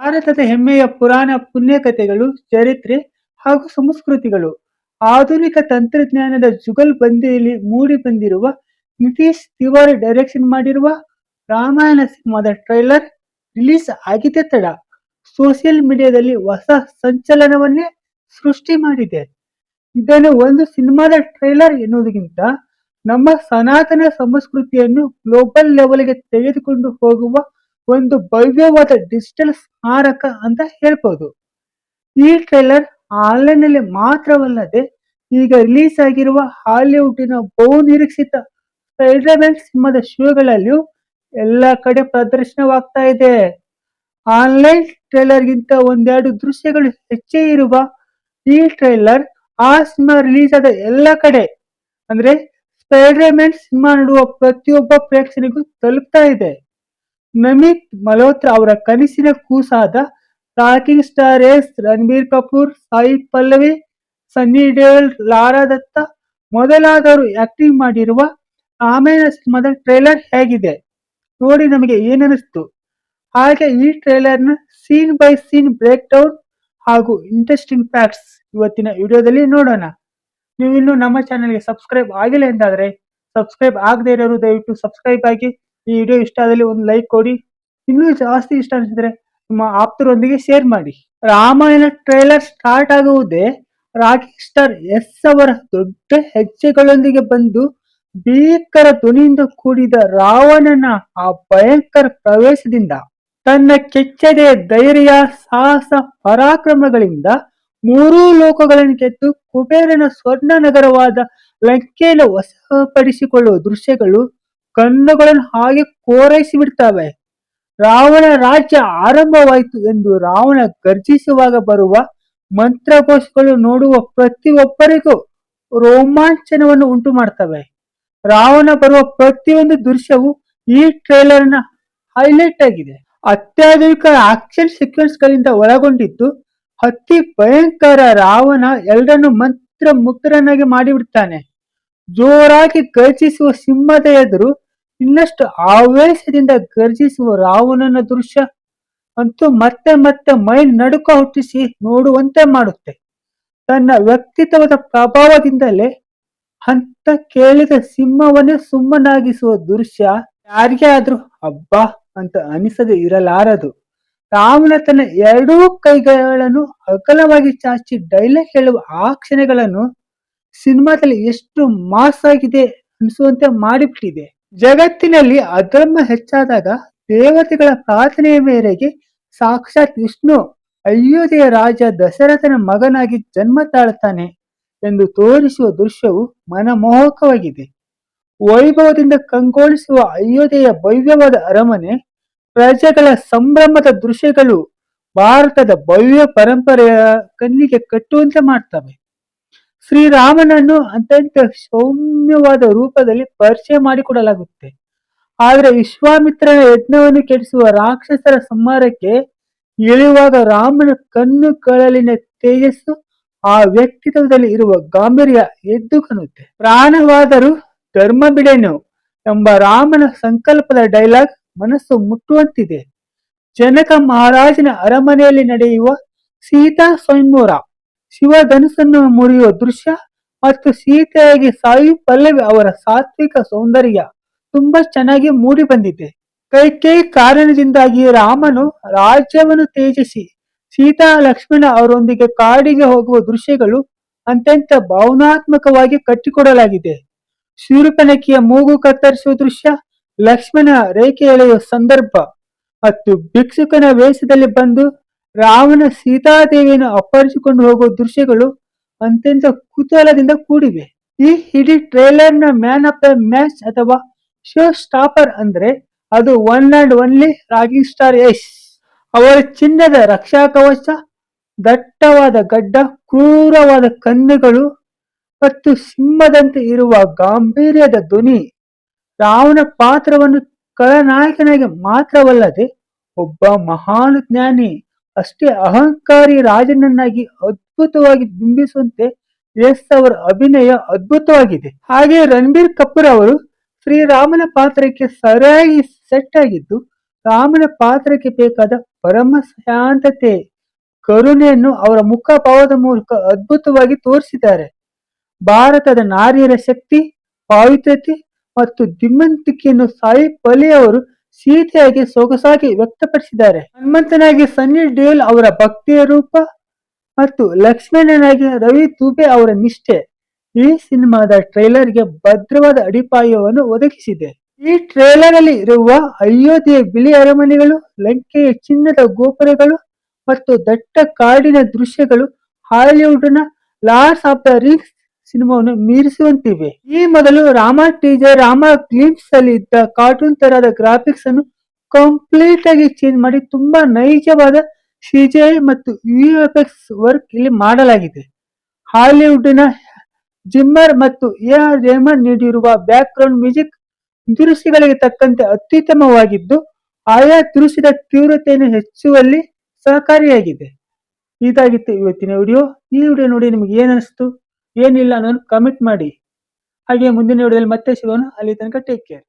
ಭಾರತದ ಹೆಮ್ಮೆಯ ಪುರಾಣ ಪುಣ್ಯಕಥೆಗಳು, ಚರಿತ್ರೆ ಹಾಗೂ ಸಂಸ್ಕೃತಿಗಳು ಆಧುನಿಕ ತಂತ್ರಜ್ಞಾನದ ಜುಗಲ್ಬಂದಿಯಲ್ಲಿ ಮೂಡಿ ಬಂದಿರುವ ನಿತೀಶ್ ತಿವಾರಿ ಡೈರೆಕ್ಷನ್ ಮಾಡಿರುವ ರಾಮಾಯಣ ಸಿನಿಮಾದ ಟ್ರೈಲರ್ ರಿಲೀಸ್ ಆಗಿದೆ ತಡ ಸೋಷಿಯಲ್ ಮೀಡಿಯಾದಲ್ಲಿ ಹೊಸ ಸಂಚಲನವನ್ನೇ ಸೃಷ್ಟಿ ಮಾಡಿದೆ. ಇದನ್ನು ಒಂದು ಸಿನಿಮಾದ ಟ್ರೈಲರ್ ಎನ್ನುವುದಕ್ಕಿಂತ ನಮ್ಮ ಸನಾತನ ಸಂಸ್ಕೃತಿಯನ್ನು ಗ್ಲೋಬಲ್ ಲೆವೆಲ್ಗೆ ತೆಗೆದುಕೊಂಡು ಹೋಗುವ ಒಂದು ಭವ್ಯವಾದ ಡಿಜಿಟಲ್ ಸ್ಮಾರಕ ಅಂತ ಹೇಳ್ಬೋದು. ಈ ಟ್ರೈಲರ್ ಆನ್ಲೈನ್ ನಲ್ಲಿ ಮಾತ್ರವಲ್ಲದೆ ಈಗ ರಿಲೀಸ್ ಆಗಿರುವ ಹಾಲಿವುಡ್ಡಿನ ಬಹು ನಿರೀಕ್ಷಿತ ಸ್ಪೈಡರ್ಮ್ಯಾನ್ ಸಿನಿಮಾದ ಶೋಗಳಲ್ಲಿಯೂ ಎಲ್ಲ ಕಡೆ ಪ್ರದರ್ಶನವಾಗ್ತಾ ಇದೆ. ಆನ್ಲೈನ್ ಟ್ರೈಲರ್ಗಿಂತ ಒಂದೆರಡು ದೃಶ್ಯಗಳು ಹೆಚ್ಚೇ ಇರುವ ಈ ಟ್ರೈಲರ್ ಆ ಸಿನಿಮಾ ರಿಲೀಸ್ ಆದ ಎಲ್ಲ ಕಡೆ ಅಂದ್ರೆ ಸ್ಪೈಡರ್ಮ್ಯಾನ್ ಸಿನಿಮಾ ನೋಡುವ ಪ್ರತಿಯೊಬ್ಬ ಪ್ರೇಕ್ಷಕನಿಗೂ ತಲುಪ್ತಾ ಇದೆ. ನಮಿತ್ ಮಲ್ಹೋತ್ರಾ ಅವರ ಕನಸಿನ ಕೂಸಾದ ರಾಕಿಂಗ್ ಸ್ಟಾರ್ ಎಸ್ ರಣಬೀರ್ ಕಪೂರ್, ಸಾಯಿ ಪಲ್ಲವಿ, ಸನ್ನಿ ದೇओल, ಲಾರಾ ದತ್ತ ಮೊದಲಾದವರು ಆಕ್ಟಿಂಗ್ ಮಾಡಿರುವ ರಾಮಾಯಣ ಸಿನಿಮಾದ ಟ್ರೈಲರ್ ಹೇಗಿದೆ ನೋಡಿ ನಮಗೆ ಏನನಿಸ್ತು. ಹಾಗೆ ಈ ಟ್ರೈಲರ್ನ scene by scene break down ಹಾಗೂ ಇಂಟ್ರೆಸ್ಟಿಂಗ್ ಫ್ಯಾಕ್ಟ್ಸ್ ಇವತ್ತಿನ ವಿಡಿಯೋದಲ್ಲಿ ನೋಡೋಣ. ನೀವು ಇನ್ನು ನಮ್ಮ ಚಾನೆಲ್ಗೆ ಸಬ್ಸ್ಕ್ರೈಬ್ ಆಗಿಲ್ಲ ಎಂದಾದರೆ ಸಬ್ಸ್ಕ್ರೈಬ್ ಆಗದೆ ಇರೋರು ದಯವಿಟ್ಟು ಸಬ್ಸ್ಕ್ರೈಬ್ ಆಗಿ. ಈ ವಿಡಿಯೋ ಇಷ್ಟ ಆದಲ್ಲಿ ಒಂದು ಲೈಕ್ ಕೊಡಿ. ಇನ್ನೂ ಜಾಸ್ತಿ ಇಷ್ಟ ಅನಿಸಿದ್ರೆ ನಿಮ್ಮ ಆಪ್ತರೊಂದಿಗೆ ಶೇರ್ ಮಾಡಿ. ರಾಮಾಯಣ ಟ್ರೈಲರ್ ಸ್ಟಾರ್ಟ್ ಆಗುವುದೇ ರಾಕಿಂಗ್ ಸ್ಟಾರ್ ಎಸ್ ಅವರ ದೊಡ್ಡ ಹೆಜ್ಜೆಗಳೊಂದಿಗೆ ಬಂದು ಭೀಕರ ಧ್ವನಿಯಿಂದ ಕೂಡಿದ ರಾವಣನ ಆ ಭಯಂಕರ ಪ್ರವೇಶದಿಂದ. ತನ್ನ ಕೆಚ್ಚದೆ ಧೈರ್ಯ, ಸಾಹಸ, ಪರಾಕ್ರಮಗಳಿಂದ ಮೂರೂ ಲೋಕಗಳನ್ನು ಗೆದ್ದು ಕುಬೇರನ ಸ್ವರ್ಣ ನಗರವಾದ ಲಂಕೆಯನ್ನು ವಶಪಡಿಸಿಕೊಳ್ಳುವ ದೃಶ್ಯಗಳು ಕಣ್ಣುಗಳನ್ನು ಹಾಗೆ ಕೋರೈಸಿ ಬಿಡ್ತವೆ. ರಾವಣ ರಾಜ್ಯ ಆರಂಭವಾಯಿತು ಎಂದು ರಾವಣ ಗರ್ಜಿಸುವಾಗ ಬರುವ ಮಂತ್ರಘೋಷಗಳು ನೋಡುವ ಪ್ರತಿಯೊಬ್ಬರಿಗೂ ರೋಮಾಂಚನವನ್ನು ಉಂಟು ಮಾಡ್ತವೆ. ರಾವಣ ಬರುವ ಪ್ರತಿಯೊಂದು ದೃಶ್ಯವು ಈ ಟ್ರೈಲರ್ನ ಹೈಲೈಟ್ ಆಗಿದೆ. ಅತ್ಯಾಧುನಿಕ ಆಕ್ಷನ್ ಸೀಕ್ವೆನ್ಸ್ ಗಳಿಂದ ಒಳಗೊಂಡಿದ್ದು ಅತಿ ಭಯಂಕರ. ರಾವಣ ಎಲ್ಲರನ್ನು ಮಂತ್ರ ಮುಗ್ಧರನ್ನಾಗಿ ಮಾಡಿಬಿಡ್ತಾನೆ. ಜೋರಾಗಿ ಗರ್ಜಿಸುವ ಸಿಂಹದ ಎದುರು ಇನ್ನಷ್ಟು ಆವೇಶದಿಂದ ಗರ್ಜಿಸುವ ರಾವಣನ ದೃಶ್ಯ ಅಂತೂ ಮತ್ತೆ ಮತ್ತೆ ಮೈ ನಡುಕ ಹುಟ್ಟಿಸಿ ನೋಡುವಂತೆ ಮಾಡುತ್ತೆ. ತನ್ನ ವ್ಯಕ್ತಿತ್ವದ ಪ್ರಭಾವದಿಂದಲೇ ಅಂತ ಕೇಳಿದ ಸಿಂಹವನ್ನೇ ಸುಮ್ಮನಾಗಿಸುವ ದೃಶ್ಯ ಯಾರಿಗೇ ಆದ್ರೂ ಹಬ್ಬ ಅಂತ ಅನಿಸದೆ ಇರಲಾರದು. ರಾವಣ ತನ್ನ ಎರಡೂ ಕೈಗಳನ್ನು ಅಗಲವಾಗಿ ಚಾಚಿ ಡೈಲಾಗ್ ಹೇಳುವ ಆ ಕ್ಷಣಗಳನ್ನು ಸಿನಿಮಾದಲ್ಲಿ ಎಷ್ಟು ಮಾಸ್ ಆಗಿದೆ ಅನಿಸುವಂತೆ ಮಾಡಿಬಿಟ್ಟಿದೆ. ಜಗತ್ತಿನಲ್ಲಿ ಅಧರ್ಮ ಹೆಚ್ಚಾದಾಗ ದೇವತೆಗಳ ಪ್ರಾರ್ಥನೆಯ ಮೇರೆಗೆ ಸಾಕ್ಷಾತ್ ವಿಷ್ಣು ಅಯೋಧ್ಯೆಯ ರಾಜ ದಶರಥನ ಮಗನಾಗಿ ಜನ್ಮ ತಾಳ್ತಾನೆ ಎಂದು ತೋರಿಸುವ ದೃಶ್ಯವು ಮನಮೋಹಕವಾಗಿದೆ. ವೈಭವದಿಂದ ಕಂಗೊಳಿಸುವ ಅಯೋಧ್ಯೆಯ ಭವ್ಯವಾದ ಅರಮನೆ, ಪ್ರಜೆಗಳ ಸಂಭ್ರಮದ ದೃಶ್ಯಗಳು ಭಾರತದ ಭವ್ಯ ಪರಂಪರೆಯ ಕಣ್ಣಿಗೆ ಕಟ್ಟುವಂತೆ ಮಾಡ್ತವೆ. ಶ್ರೀರಾಮನನ್ನು ಅತ್ಯಂತ ಸೌಮ್ಯವಾದ ರೂಪದಲ್ಲಿ ಪರಿಚಯ ಮಾಡಿಕೊಡಲಾಗುತ್ತೆ. ಆದರೆ ವಿಶ್ವಾಮಿತ್ರನ ಯಜ್ಞವನ್ನು ಕೆಡಿಸುವ ರಾಕ್ಷಸರ ಸಂಹಾರಕ್ಕೆ ಇಳಿಯುವಾಗ ರಾಮನ ಕಣ್ಣುಗಳಲ್ಲಿನ ತೇಜಸ್ಸು, ಆ ವ್ಯಕ್ತಿತ್ವದಲ್ಲಿ ಇರುವ ಗಾಂಭೀರ್ಯ ಎದ್ದು ಕಾಣುತ್ತೆ. ಪ್ರಾಣವಾದರೂ ಧರ್ಮ ಬಿಡೆನು ಎಂಬ ರಾಮನ ಸಂಕಲ್ಪದ ಡೈಲಾಗ್ ಮನಸ್ಸು ಮುಟ್ಟುವಂತಿದೆ. ಜನಕ ಮಹಾರಾಜನ ಅರಮನೆಯಲ್ಲಿ ನಡೆಯುವ ಸೀತಾ ಸ್ವಯಂವರ, ಶಿವಧನುಸನ್ನು ಮುರಿಯುವ ದೃಶ್ಯ ಮತ್ತು ಸೀತೆಯಾಗಿ ಸಾಯಿ ಪಲ್ಲವಿ ಅವರ ಸಾತ್ವಿಕ ಸೌಂದರ್ಯ ತುಂಬಾ ಚೆನ್ನಾಗಿ ಮೂಡಿ ಬಂದಿದೆ. ಕೈಕೇಯಿ ಕಾರಣದಿಂದಾಗಿ ರಾಮನು ರಾಜ್ಯವನ್ನು ತ್ಯಜಿಸಿ ಸೀತಾ ಲಕ್ಷ್ಮಣ ಅವರೊಂದಿಗೆ ಕಾಡಿಗೆ ಹೋಗುವ ದೃಶ್ಯಗಳು ಅತ್ಯಂತ ಭಾವನಾತ್ಮಕವಾಗಿ ಕಟ್ಟಿಕೊಡಲಾಗಿದೆ. ಶೂರ್ಪನಖಿಯ ಮೂಗು ಕತ್ತರಿಸುವ ದೃಶ್ಯ, ಲಕ್ಷ್ಮಣ ರೇಖೆ ಎಳೆಯುವ ಸಂದರ್ಭ ಮತ್ತು ಭಿಕ್ಷುಕನ ವೇಷದಲ್ಲಿ ಬಂದು ರಾವಣ ಸೀತಾದೇವಿಯನ್ನು ಅಪಹರಿಸಿಕೊಂಡು ಹೋಗುವ ದೃಶ್ಯಗಳು ಅತ್ಯಂತ ಕುತೂಹಲದಿಂದ ಕೂಡಿವೆ. ಈ ಇಡೀ ಟ್ರೈಲರ್ನ ಮ್ಯಾನ್ ಆಫ್ ದ ಮ್ಯಾಚ್ ಅಥವಾ ಶೋ ಸ್ಟಾಪರ್ ಅಂದ್ರೆ ಅದು one and only rocking star Yash ಅವರ ಚಿನ್ನದ ರಕ್ಷಾ ಕವಚ, ದಟ್ಟವಾದ ಗಡ್ಡ, ಕ್ರೂರವಾದ ಕಣ್ಣುಗಳು ಮತ್ತು ಸಿಂಹದಂತೆ ಇರುವ ಗಾಂಭೀರ್ಯದ ಧ್ವನಿ. ರಾವಣ ಪಾತ್ರವನ್ನು ಖಳನಾಯಕನಾಗಿ ಮಾತ್ರವಲ್ಲದೆ ಒಬ್ಬ ಮಹಾನ್ ಜ್ಞಾನಿ, ಅಷ್ಟೇ ಅಹಂಕಾರಿ ರಾಜನನ್ನಾಗಿ ಅದ್ಭುತವಾಗಿ ಬಿಂಬಿಸುವಂತೆ ಯಶ್ ಅವರ ಅಭಿನಯ ಅದ್ಭುತವಾಗಿದೆ. ಹಾಗೆ ರಣಬೀರ್ ಕಪೂರ್ ಅವರು ಶ್ರೀರಾಮನ ಪಾತ್ರಕ್ಕೆ ಸರಿಯಾಗಿ ಸೆಟ್ ಆಗಿದ್ದು ರಾಮನ ಪಾತ್ರಕ್ಕೆ ಬೇಕಾದ ಪರಮ ಶಾಂತತೆ, ಕರುಣೆಯನ್ನು ಅವರ ಮುಖಭಾವದ ಮೂಲಕ ಅದ್ಭುತವಾಗಿ ತೋರಿಸಿದ್ದಾರೆ. ಭಾರತದ ನಾರಿಯರ ಶಕ್ತಿ, ಪಾವಿತ್ರತೆ ಮತ್ತು ಧೀಮಂತಿಕೆಯನ್ನು ಸಾಯಿ ಫಲಿ ಅವರು ಸೀತೆಯಾಗಿ ಸೊಗಸಾಗಿ ವ್ಯಕ್ತಪಡಿಸಿದ್ದಾರೆ. ಹನುಮಂತನಾಗಿ ಸನ್ನಿ ದೇಒಲ್ ಅವರ ಭಕ್ತಿಯ ರೂಪ ಮತ್ತು ಲಕ್ಷ್ಮಣನಾಗಿ ರವಿ ದುಬೆ ಅವರ ನಿಷ್ಠೆ ಈ ಸಿನಿಮಾದ ಟ್ರೈಲರ್ಗೆ ಭದ್ರವಾದ ಅಡಿಪಾಯವನ್ನು ಒದಗಿಸಿದೆ. ಈ ಟ್ರೇಲರ್ ಅಲ್ಲಿ ಇರುವ ಅಯೋಧ್ಯೆಯ ಬಿಳಿ ಅರಮನೆಗಳು, ಲಂಕೆಯ ಚಿನ್ನದ ಗೋಪುರಗಳು ಮತ್ತು ದಟ್ಟ ಕಾಡಿನ ದೃಶ್ಯಗಳು ಹಾಲಿವುಡ್ನ ಲಾರ್ಡ್ಸ್ ಆಫ್ ದ ರಿಂಗ್ಸ್ ಸಿನಿಮಾವನ್ನು ಮೀರಿಸುವಂತಿವೆ. ಈ ಮೊದಲು ರಾಮ ಟೀಸರ್, ರಾಮ ಗ್ಲಿಂಪ್ಸ್ ಅಲ್ಲಿ ಇದ್ದ ಕಾರ್ಟೂನ್ ತರಹದ ಗ್ರಾಫಿಕ್ಸ್ ಅನ್ನು ಕಂಪ್ಲೀಟ್ ಆಗಿ ಚೇಂಜ್ ಮಾಡಿ ತುಂಬಾ ನೈಜವಾದ ಸಿಜಿಐ ಮತ್ತು ವಿಎಫ್ಎಕ್ಸ್ ವರ್ಕ್ ಇಲ್ಲಿ ಮಾಡಲಾಗಿದೆ. ಹಾಲಿವುಡ್ನ ಜಿಮ್ಮರ್ ಮತ್ತು ಎ.ಆರ್. ರೆಹಮಾನ್ ನೀಡಿರುವ ಬ್ಯಾಕ್ ಗ್ರೌಂಡ್ ಮ್ಯೂಸಿಕ್ ದೃಶ್ಯಗಳಿಗೆ ತಕ್ಕಂತೆ ಅತ್ಯುತ್ತಮವಾಗಿದ್ದು, ಆಯಾ ದೃಶ್ಯದ ತೀವ್ರತೆಯನ್ನು ಹೆಚ್ಚುವಲ್ಲಿ ಸಹಕಾರಿಯಾಗಿದೆ. ಇದಾಗಿತ್ತು ಇವತ್ತಿನ ವಿಡಿಯೋ. ಈ ವಿಡಿಯೋ ನೋಡಿ ನಿಮ್ಗೆ ಏನ್ ಅನಿಸ್ತು, ಏನಿಲ್ಲ ಅನ್ನೋದನ್ನು ಕಮೆಂಟ್ ಮಾಡಿ. ಹಾಗೆ ಮುಂದಿನ ವಿಡಿಯೋದಲ್ಲಿ ಮತ್ತೆ ಸಿಗೋಣ. ಅಲ್ಲಿ ತನಕ ಟೇಕ್ ಕೇರ್.